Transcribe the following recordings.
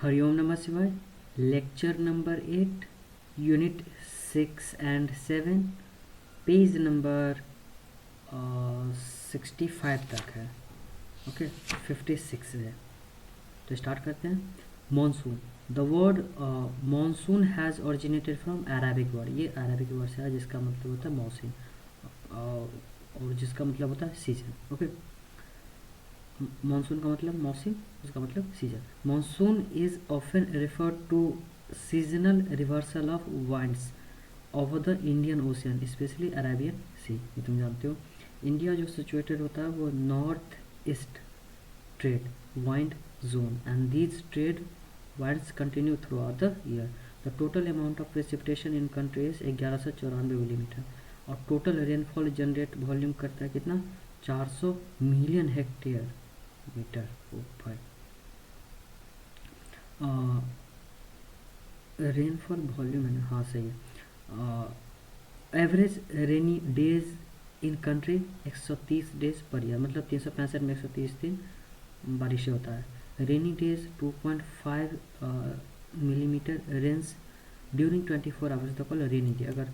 हरिओम नमः शिवाय। Lecture number 8, unit 6 and 7, page number 65 तक है। ओके, 56 है। तो स्टार्ट करते हैं। Monsoon, the word monsoon has originated from Arabic word. ये अरेबिक वर्ड से है जिसका मतलब होता है मौसम, और जिसका मतलब होता है सीजन। ओके, मानसून का मतलब मौसम, उसका मतलब season. Monsoon is often referred to seasonal reversal of winds over the Indian Ocean, especially Arabian Sea. ये तुम जानते हो, इंडिया जो सिचुएटेड होता है वो north east trade wind zone, and these trade winds continue through out the year. The total amount of precipitation in country is 1194 millimetre, और total rainfall generate volume करता है कितना, 400 मिलियन हेक्टेयर मीटर ऊपर। Rainfall volume है ना, हाँ सही है। Average rainy days in country 130 days per year, मतलब 365 में 130 दिन बारिश होता है। Rainy days 2.5 millimetre Reigns during 24 hours, the call rainy day. अगर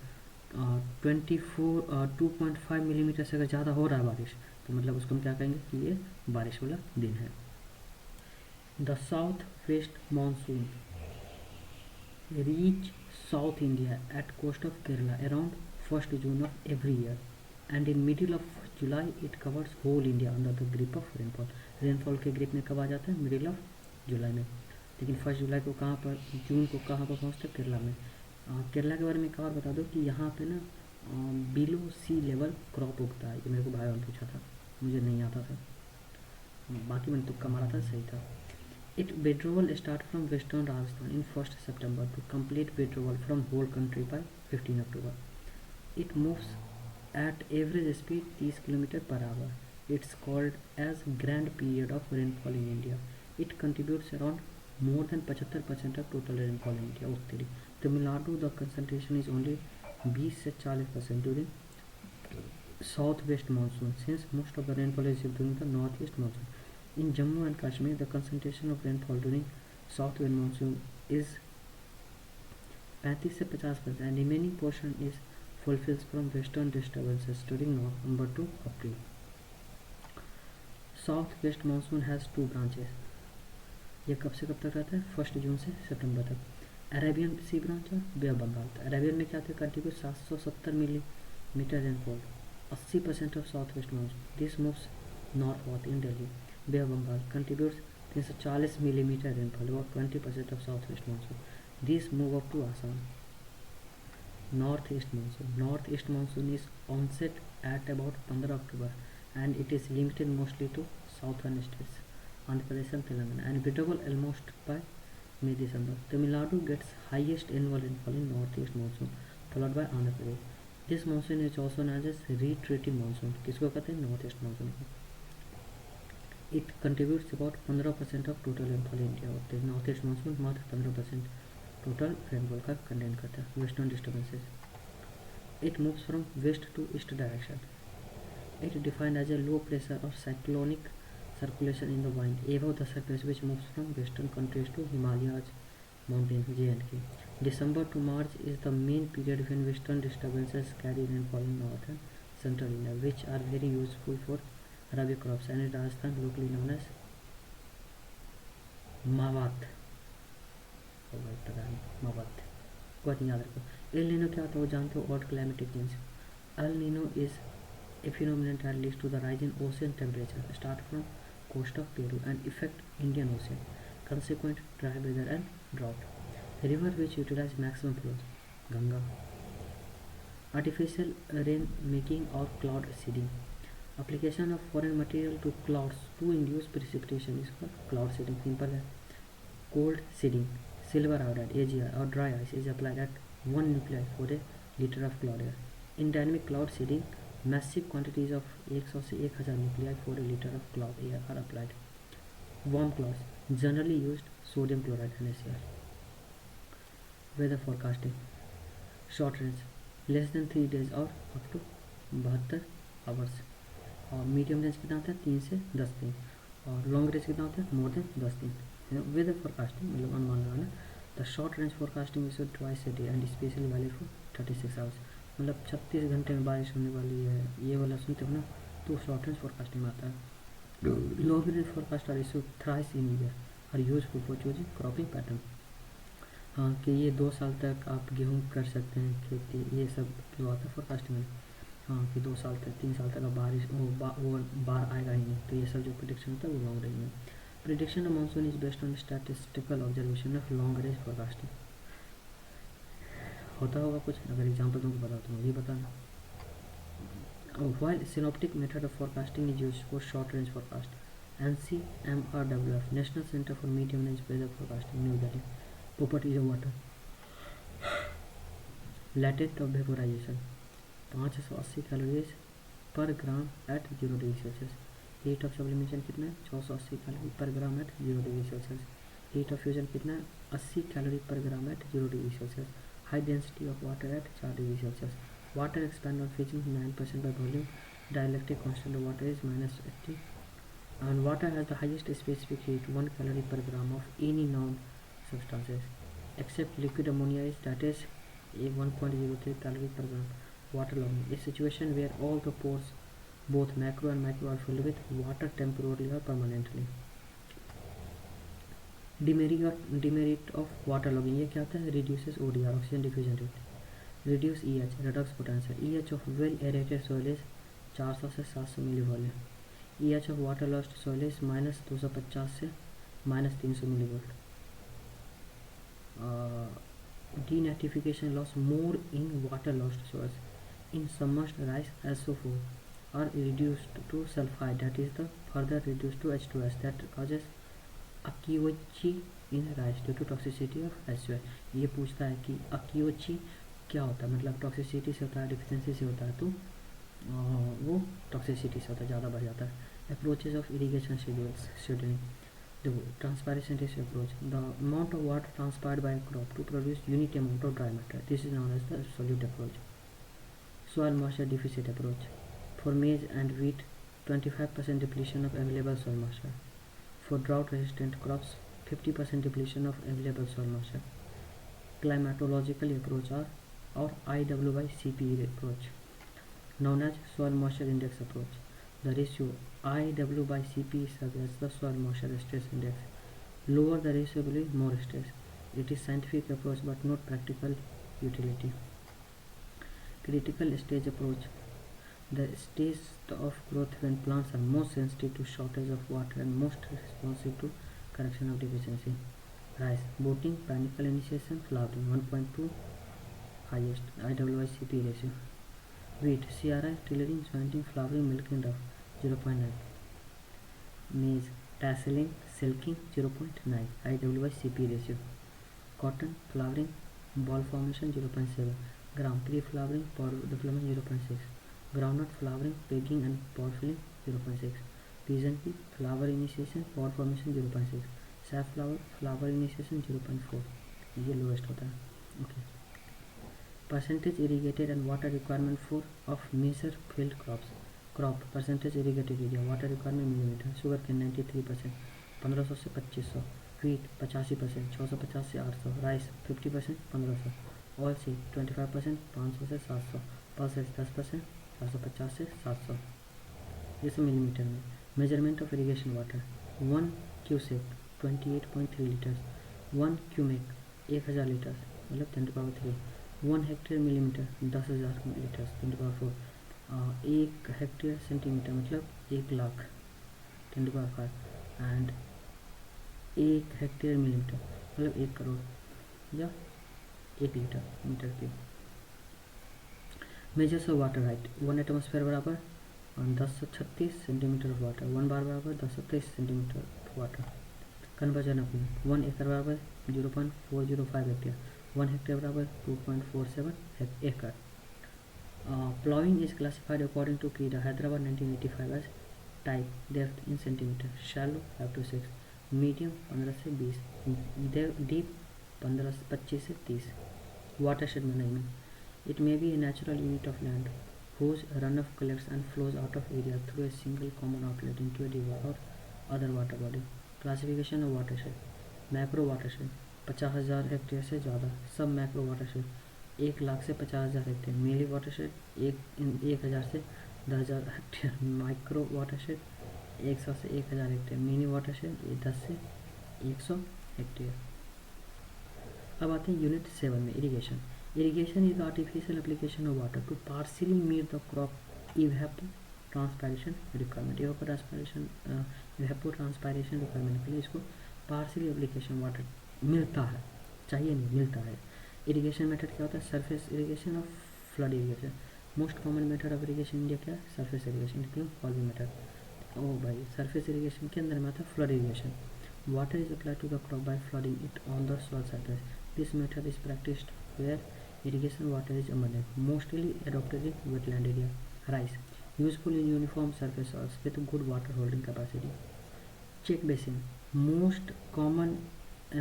2.5 मिलीमीटर से अगर ज़्यादा हो रहा है बारिश, तो मतलब उसको हम क्या कहेंगे कि ये बारिश वाला दिन है। The south west monsoon reach South India at coast of Kerala around 1st June of every year, and in middle of July it covers whole India under the grip of rainfall. Rainfall के grip में कब आ जाता है, middle of July में। लेकिन 1 जुलाई को कहाँ पर, जून को कहाँ पर पहुँचता है, केरला में। केरला के बारे में एक और बता दो कि यहाँ पे ना बिलो सी लेवल क्रॉप उगता है। ये मेरे को भाई ने पूछा था, मुझे नहीं आता था, बाकी मैंने तुक्का मारा था, सही था। It withdrawal start from western Rajasthan in 1st September to complete withdrawal from whole country by 15 October. It moves at average speed 30 km per hour. It's called as grand period of rainfall in India. It contributes around more than 75% of total rainfall in India. उत्तरी Tamil Nadu the concentration is only 20 से 40% during south west monsoon, since most of the rainfall is during the north east monsoon. In Jammu and Kashmir, the concentration of rainfall during south wind monsoon is 35 से 50%, and remaining portion is fulfills from western disturbances during November to April. South west monsoon has two branches. ये कब से कब तक रहता है, 1 जून से सितंबर तक। अरेबियन सी ब्रांच और बे ऑफ बंगाल। अरेबियन में क्या थे, contribute 770 millimetre rainfall, 80% of south west monsoon. This moves northward in Delhi. Bay of Bengal contributes 340 millimetre rainfall, about 20% of southwest monsoon. These move up to Assam. Northeast monsoon. Northeast monsoon is onset at about 15 October, and it is limited mostly to southern states, Andhra Pradesh and Telangana, and withdrawal almost by May December. Tamil Nadu gets highest annual rainfall in northeast monsoon, followed by Andhra Pradesh. This monsoon is also known as retreating monsoon. किसको कहते हैं, north east monsoon को। It contributes about 15% of total rainfall in India होते हैं। North east monsoon मात्र 15% total rainfall का content करता है। Western disturbances, it moves from west to east direction. It defined as a low pressure or cyclonic circulation in the wind above the surface which moves from western countries to Himalayas, mountains, J&K. December to March is the main period when western disturbances carry rainfall in north and central India, which are very useful for rabi crops, and in Rajasthan locally known as मावात। मावात बहुत याद रखो। El Nino क्या होता है वो जानते हो, odd climatic change. El Nino is a phenomenon that leads to the rise in ocean temperature start from coast of Peru and affect Indian Ocean, consequent dry weather and drought. River which utilize maximum flows, Ganga. Artificial rain making or cloud seeding, application of foreign material to clouds to induce precipitation is called cloud seeding. Simple है। Cold seeding, silver iodide AgI or dry ice is applied at 1 nuclei for a liter of cloud air. In dynamic cloud seeding, massive quantities of 100 से 1000 nuclei for a liter of cloud air are applied. Warm clouds, generally used sodium chloride NaCl. Weather forecasting, short range, less than 3 days और up to 72 hours. और medium range कितना होता है, 3 से 10 दिन, और long range कितना होता है, मोर देन 10 दिन। वेदर फोरकास्टिंग मतलब अनुमान लगाना। The short range forecasting is twice a day and specially valid for 36 hours, मतलब 36 घंटे में बारिश होने वाली है, ये वाला सुनते हो ना, तो शॉर्ट रेंज फोरकास्टिंग में आता है। Long range forecast are issue thrice in year are useful for choosing cropping pattern. हाँ कि ये 2 साल तक आप गेहूँ कर सकते हैं खेती, ये सब जो आता है फोरकास्टिंग में। हाँ कि 2 साल तक 3 साल तक अब बारिश वो बार आएगा ही नहीं, तो ये सब जो प्रिडिक्शन होता है वो लॉन्ग रेंज में। Prediction of monsoon is based on statistical observation of long range forecasting. होता होगा कुछ, अगर एग्जाम्पल तुमको बताता हूँ ये बताना। While synoptic method of forecasting is used for short range forecast, NCMRWF National Center for Medium Range Weather Forecasting New Delhi properties of water, latest of vaporization 580 calories per gram at 0 degree Celsius, heat of sublimation कितना है 680 calorie per gram at 0 degree Celsius, heat of fusion कितना है 80 calorie per gram at 0 degree Celsius, high density of water at 4 degree Celsius, water expand on freezing 9% by volume, dielectric constant of water is -80, and water has the highest specific heat 1 calorie per gram of any known substances except liquid ammonia is that is a 1.03 calorie per gram. Waterlogging, a situation where all the pores both macro and micro are filled with water temporarily or permanently. Demerit of waterlogging, ये क्या होता है, reduces ODR oxygen diffusion rate, reduce EH redox potential, EH of well aerated soil is 400 से 700 millivolt, EH of water lost soil is -250 से -300 millivolt, denaturfication loss more in water lost soils, in submerged rice SO4 are reduced to sulfide that is the further reduced to H2S that causes aciochi in rice due to toxicity of SO. ये पूछता है कि aciochi क्या होता है, मतलब toxicity से होता है, डिफिशिएंसी से होता है, तो वो टॉक्सिसिटी से होता है, ज़्यादा बढ़ जाता है। अप्रोचेज ऑफ इरीगेशन शेड्यूलिंग, देखो transpiration ratio approach, the amount of water transpired by crop to produce unit amount of dry matter, this is known as the absolute approach. Soil moisture deficit approach, for maize and wheat 25% depletion of available soil moisture, for drought resistant crops 50% depletion of available soil moisture. Climatological approach or or IWI-CP approach, known as soil moisture index approach. The ratio IW/CP suggests the soil moisture stress index. Lower the ratio will be more stress. It is scientific approach but not practical utility. Critical stage approach, the stage of growth when plants are most sensitive to shortage of water and most responsive to correction of deficiency. Rice, boating, panicle initiation, flowering 1.2 highest IWI-CP ratio. Wheat, CRI, tillering, jointing, flowering, milking, rough 0.9. Maize, tasseling, silking 0.9 IWI-CP ratio. Cotton, flowering, ball formation 0.7. Gram, pre-flowering, pod development 0.6. Groundnut, flowering, pegging and pod filling 0.6. Pigeon pea, flower initiation, pod formation 0.6. Safflower, flower initiation 0.4. ये lowest होता है। Okay. Percentage irrigated and water requirement for of major field crops. Crop percentage irrigated area, water requirement millimeter. Sugar cane 93%, 1500 से 2500. Wheat 85%, 650 से 800. Rice 50%, 1500. Oil seed 25%, 500 से 700. Pulses 10%, 450 से 700. ये सब millimetre में। Measurement of irrigation water, 1 cubic 28.3 liters, 1 cubic 1000 litre मतलब 10⁻3, 1 hectare millimetre 10,000 litre 10⁻4, 1 hectare centimetre मतलब 1 lakh 10⁵, and 1 hectare millimetre मतलब 1 करोड़ या 1 litre metre cube. Measures of water height, 1 atmosphere बराबर 1036 सेंटीमीटर ऑफ वाटर, 1 बार बराबर 1023 centimetre of water. Conversion of 1 एकड़ बराबर 0.405 hectare, 1 hectare बराबर 2.47 एकड़। Ploughing is classified according to कीड़ा Hyderabad 1985 as type, depth in centimetre, shallow 5 to 6, medium 15 से 20, deep 25 से 30। Watershed management, it may be a natural unit of land whose runoff collects and flows out of area through a single common outlet into a river or other water body. Classification of watershed, macro watershed 50,000 hectare से ज़्यादा, सब macro watershed 1 lakh से 50,000 hectare. मिली watershed 1,000 से 10,000 hectare. Micro watershed 100 से 1,000 hectare. Mini watershed 10 से 100 hectare. अब आते हैं यूनिट 7 में, irrigation. Irrigation is artificial application of water to partially meet the crop evapotranspiration requirement. Evapotranspiration requirement के लिए इसको पार्शियली एप्लीकेशन वाटर मिलता है, चाहिए नहीं, मिलता है। इरिगेशन मेथड क्या होता है? सरफेस इरिगेशन और flood irrigation. Most common method of irrigation India क्या है? Surface irrigation. क्यों? Following method. ओ भाई, सरफेस इरिगेशन के अंदर में आता है flood irrigation. Water is applied to the crop by flooding it on the soil surface. This method is practised where irrigation water is abundant, mostly adopted in wetland area. Rice, useful in uniform surface soils with good water holding capacity. Check basin, most common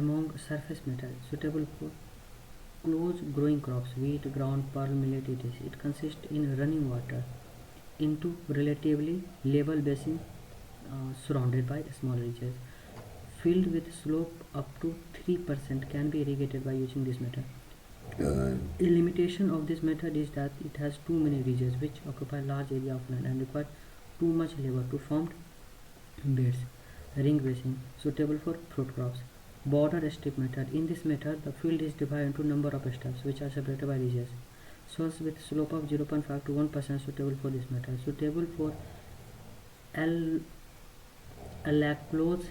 among surface methods, suitable for close growing crops, wheat, ground, pearl, millet, etc. It consists in running water into relatively level basin surrounded by small ridges. Filled with slope up to 3% can be irrigated by using this method. A limitation of this method is that it has too many ridges which occupy large area of land and require too much labor to form beds. Ring basin, suitable for fruit crops. Border strip method. In this method, the field is divided into number of steps which are separated by ridges. Soils with slope of 0.5 to 1% suitable for this method. Suitable for alaclose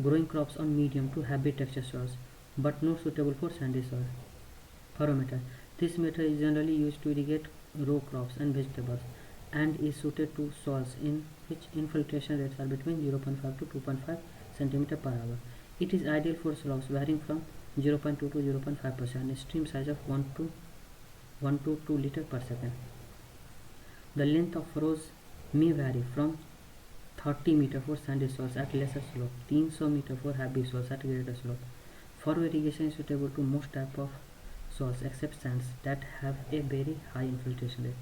growing crops on medium to heavy texture soils, but not suitable for sandy soil. Furrow method. This method is generally used to irrigate row crops and vegetables and is suited to soils in which infiltration rates are between 0.5 to 2.5 cm per hour. It is ideal for sloughs varying from 0.2 to 0.5% and a stream size of 1 to 2 liter per second. The length of furrows may vary from 30 meter for sandy soils at lesser slope, 300 meter for heavy soils at greater slope. Furrow irrigation is suitable to most type of soils except sands that have a very high infiltration rate.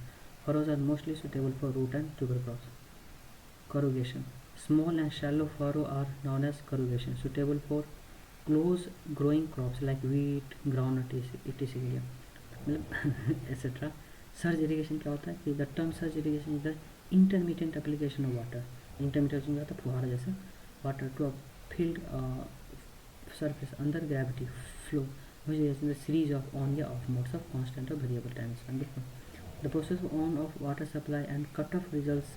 Furrows are mostly suitable for root and tuber crops. Corrugation. Small and shallow furrow are known as corrugation, suitable for close growing crops like wheat, groundnut, etc. etc. Surge irrigation क्या होता है कि the term surge irrigation is the intermittent application of water. Intermittent में आता है फुहारा जैसा water to a field surface under gravity flow, which is the series of on या off modes of constant or variable time span. The process of on-off water supply and cut-off results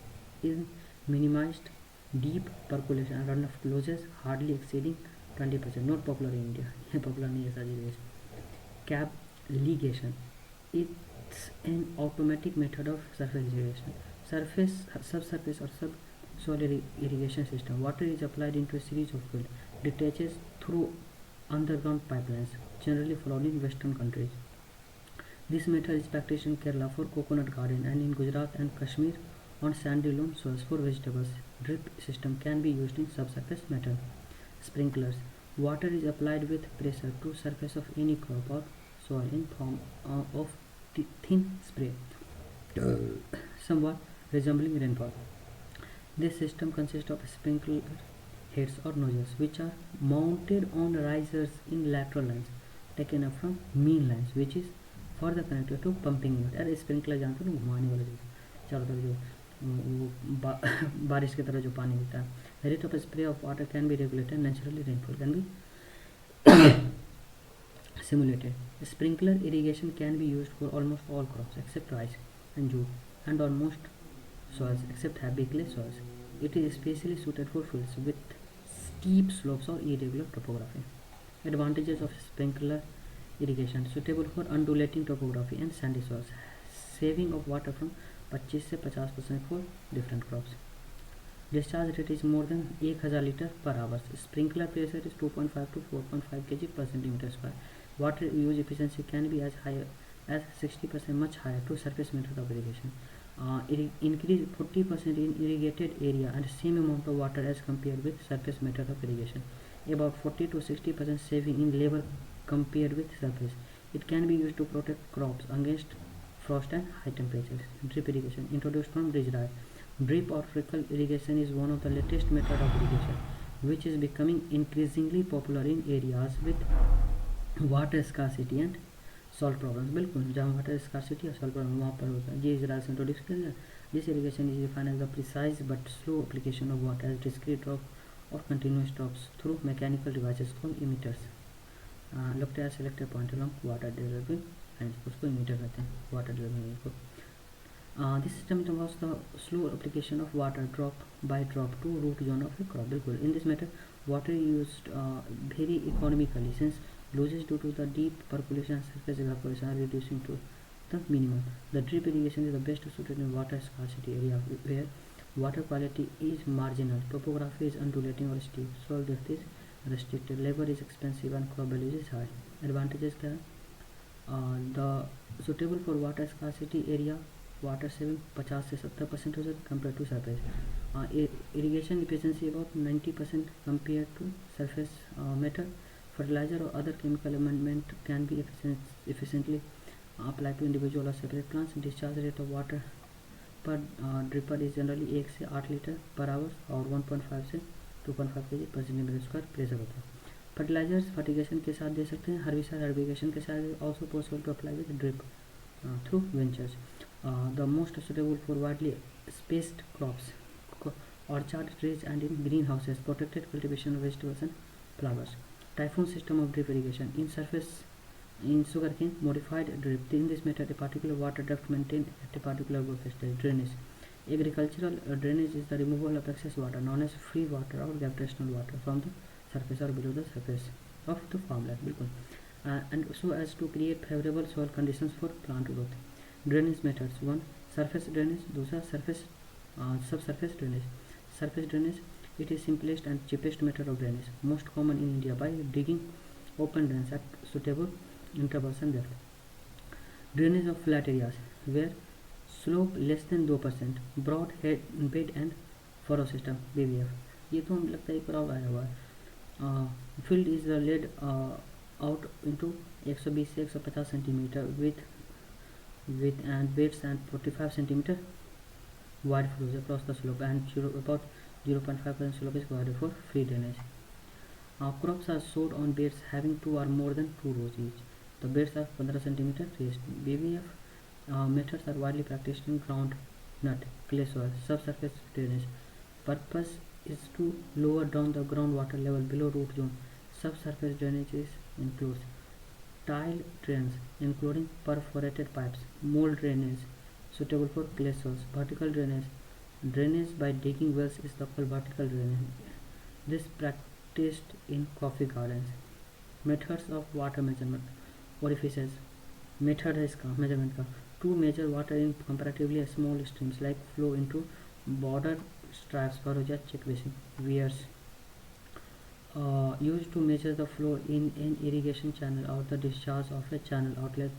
in minimized deep percolation and runoff losses hardly exceeding 20%. Not popular in India. ये popular नहीं है surge irrigation. Cap ligation. It's an automatic method of surface irrigation. Surface, subsurface or subsoil irrigation system. Water is applied into a series of fields. Detaches through underground pipelines, generally followed in Western countries. This method is practiced in Kerala for coconut garden and in Gujarat and Kashmir on sandy loam soils for vegetables. Drip system can be used in subsurface method. Sprinklers. Water is applied with pressure to surface of any crop or soil in form of thin spray, somewhat resembling rainfall. This system consists of sprinkler heads or nozzles which are mounted on risers in lateral lines taken up from mean lines, which is further connected to pumping unit. अरे sprinkler जानते हो ना, घुमाने वाला जो चारों तरफ जो बारिश की तरह जो पानी मिलता है. The rate of spray of water can be regulated. Naturally rainfall can be simulated. Sprinkler irrigation can be used for almost all crops except rice and jute and on most soils except heavy clay soils. It is especially suited for fields with steep slopes or irregular topography. Advantages of sprinkler irrigation: suitable for undulating topography and sandy soils. Saving of water from 25 से 50% for different crops. Discharge rate is more than 1000 liter per hour. Sprinkler pressure is 2.5 to 4.5 kg per centimeter square. Water use efficiency can be as high as 60%, much higher to surface method of irrigation. Increase 40% in irrigated area and same amount of water as compared with surface method of irrigation. About 40 to 60% saving in labor compared with surface. It can be used to protect crops against frost and high temperatures. Drip irrigation, introduced from Gujarat. Drip or trickle irrigation is one of the latest method of irrigation. which is becoming increasingly popular in areas with water scarcity and salt problems. बिल्कुल, जहाँ water scarcity और salt problem वहाँ पर होता है। ये Israel से introduce किया गया। This irrigation is defined as the precise but slow application of water as discrete drop और continuous drops through mechanical devices called emitters. Located as selected point along water developing and उसको emitter कहते हैं, water developing को। This system involves the slow application of water drop by drop to root zone of a crop. बिल्कुल, in this method water is used very economically since losses due to the deep percolation and surface evaporation are reducing to the minimum. The drip irrigation is the best suited in water scarcity area where water quality is marginal, topography is undulating or steep, soil depth is restricted, labor is expensive and crop value is high. Advantages क्या है? The suitable for water scarcity area water saving 50 से 70% हो जाती है compare to surface. Irrigation efficiency about 90% compare to surface method. Fertiliser और other chemical amendment can be efficiently applied to individual or separate plants. Discharge rate of water per dripper is generally 1 से 8 litre per hour और 1.5 से 2.5 kg पर centimetre square pressure होता है। Fertilisers fertigation के साथ दे सकते हैं, हर्बिसाइड हर्बिगेशन के साथ also possible to apply with drip through ventures. The most suitable for widely spaced crops, orchard trees and in greenhouses, protected cultivation of vegetables and flowers. Typhoon system of drip irrigation. In surface, in sugarcane, modified drip. In this method, a particular water depth maintained at a particular growth stage. Drainage. Agricultural drainage is the removal of excess water, known as free water or gravitational water, from the surface or below the surface of the farmland. बिल्कुल, and so as to create favorable soil conditions for plant growth. Drainage methods: 1. Surface drainage. 2. Surface subsurface drainage. Surface drainage, it is simplest and cheapest method of drainage, most common in India by digging open drains at suitable intervals and depth. Drainage of flat areas where slope less than 2%, broad bed and furrow system, BBF. ये तो हम लगता है एक और आया हुआ है। Field is laid out into 120 से 150 centimetre width and beds and 45 centimeter wide furrows across the slope and about 0.5% slope is provided for free drainage. Crops are sowed on beds having 2 or more than 2 rows each. The beds are 15 centimeter raised. BBF methods are widely practiced in ground nut, clay soil, subsurface drainage. Purpose is to lower down the groundwater level below root zone. Subsurface drainage includes tile drains including perforated pipes, mold drainage suitable for clay soils, vertical drainage by digging wells is called vertical drainage. This practiced in coffee gardens. Methods of water measurement. Orifices. Method है इसका measurement का. To measure water in comparatively small streams like flow into border stripes for check basin. Weirs. Used to measure the flow in an irrigation channel or the discharge of a channel outlet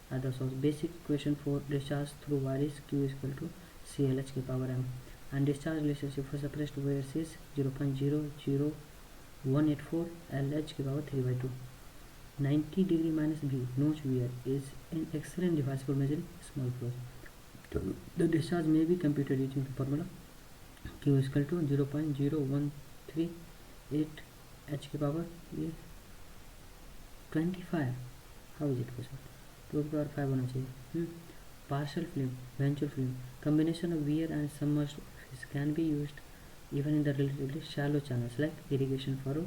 at the source. Basic equation for discharge through wire is Q is equal to CLH के power m, and discharge relationship for suppressed wires is 0.00184 LH के power 3/2. 90 degree minus B notch weir is an excellent device for measuring small flows. The discharge may be computed using the formula Q is equal to 0.0138 H के power ये 25. How is it possible? 2 के power 5 होना चाहिए. Partial film, ventral film, combination of weir and submerged fish can be used even in the relatively shallow channels like irrigation furrow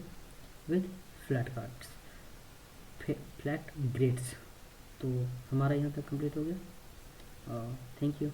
with flat grades. तो हमारा यहाँ तक complete हो गया. Thank you.